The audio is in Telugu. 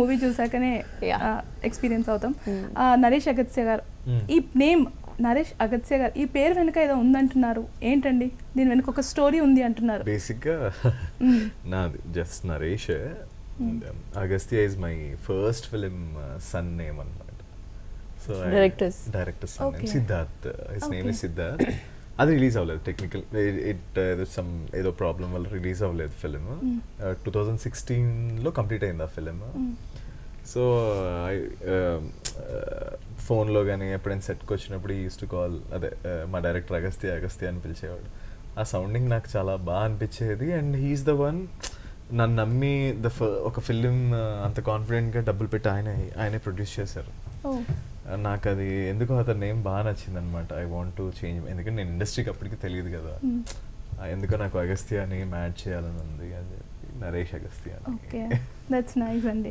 మూవీ చూసాకనే ఎక్స్పీరియన్స్ అవుతాం. నరేష్ అగత్య గారు, ఈ నేమ్ నరేష్ అగత్య గారు, ఈ పేరు వెనుక ఏదో ఉందంటున్నారు, ఏంటండి? దీని వెనుక ఒక స్టోరీ ఉంది అంటున్నారు. బేసిక్గా నాది just Naresh. Agastya is my first film son name అనమాట. So director son name Siddharth, his name is Siddharth. అది రిలీజ్ అవ్వలేదు, టెక్నికల్ ఏదో ప్రాబ్లం వల్ల రిలీజ్ అవ్వలేదు ఫిలిం. 2016లో కంప్లీట్ అయింది ఆ ఫిలిం. సో ఫోన్లో కానీ ఎప్పుడైనా సెట్కి వచ్చినప్పుడు యూస్ టు కాల్, అదే మా డైరెక్టర్ అగస్త్య అగస్త్య అని పిలిచేవాడు. ఆ సౌండింగ్ నాకు చాలా బాగా అనిపించేది. అండ్ హీఈస్ ద వన్ నన్ను నమ్మి ఒక ఫిలిం అంత కాన్ఫిడెంట్గా డబ్బులు పెట్టి ఆయనే ప్రొడ్యూస్ చేశారు. నాకు అది ఎందుకో అతని నేమ్ బాగా నచ్చింది అనమాట. ఐ వాంట్ టు చేంజ్, ఎందుకంటే నేను ఇండస్ట్రీకి అప్పటికి తెలియదు కదా, ఎందుకో నాకు అగస్త్య నేమ్ యాడ్ చేయాలని ఉంది అని చెప్పి Naresh Agastya. Okay, that's nice అండి.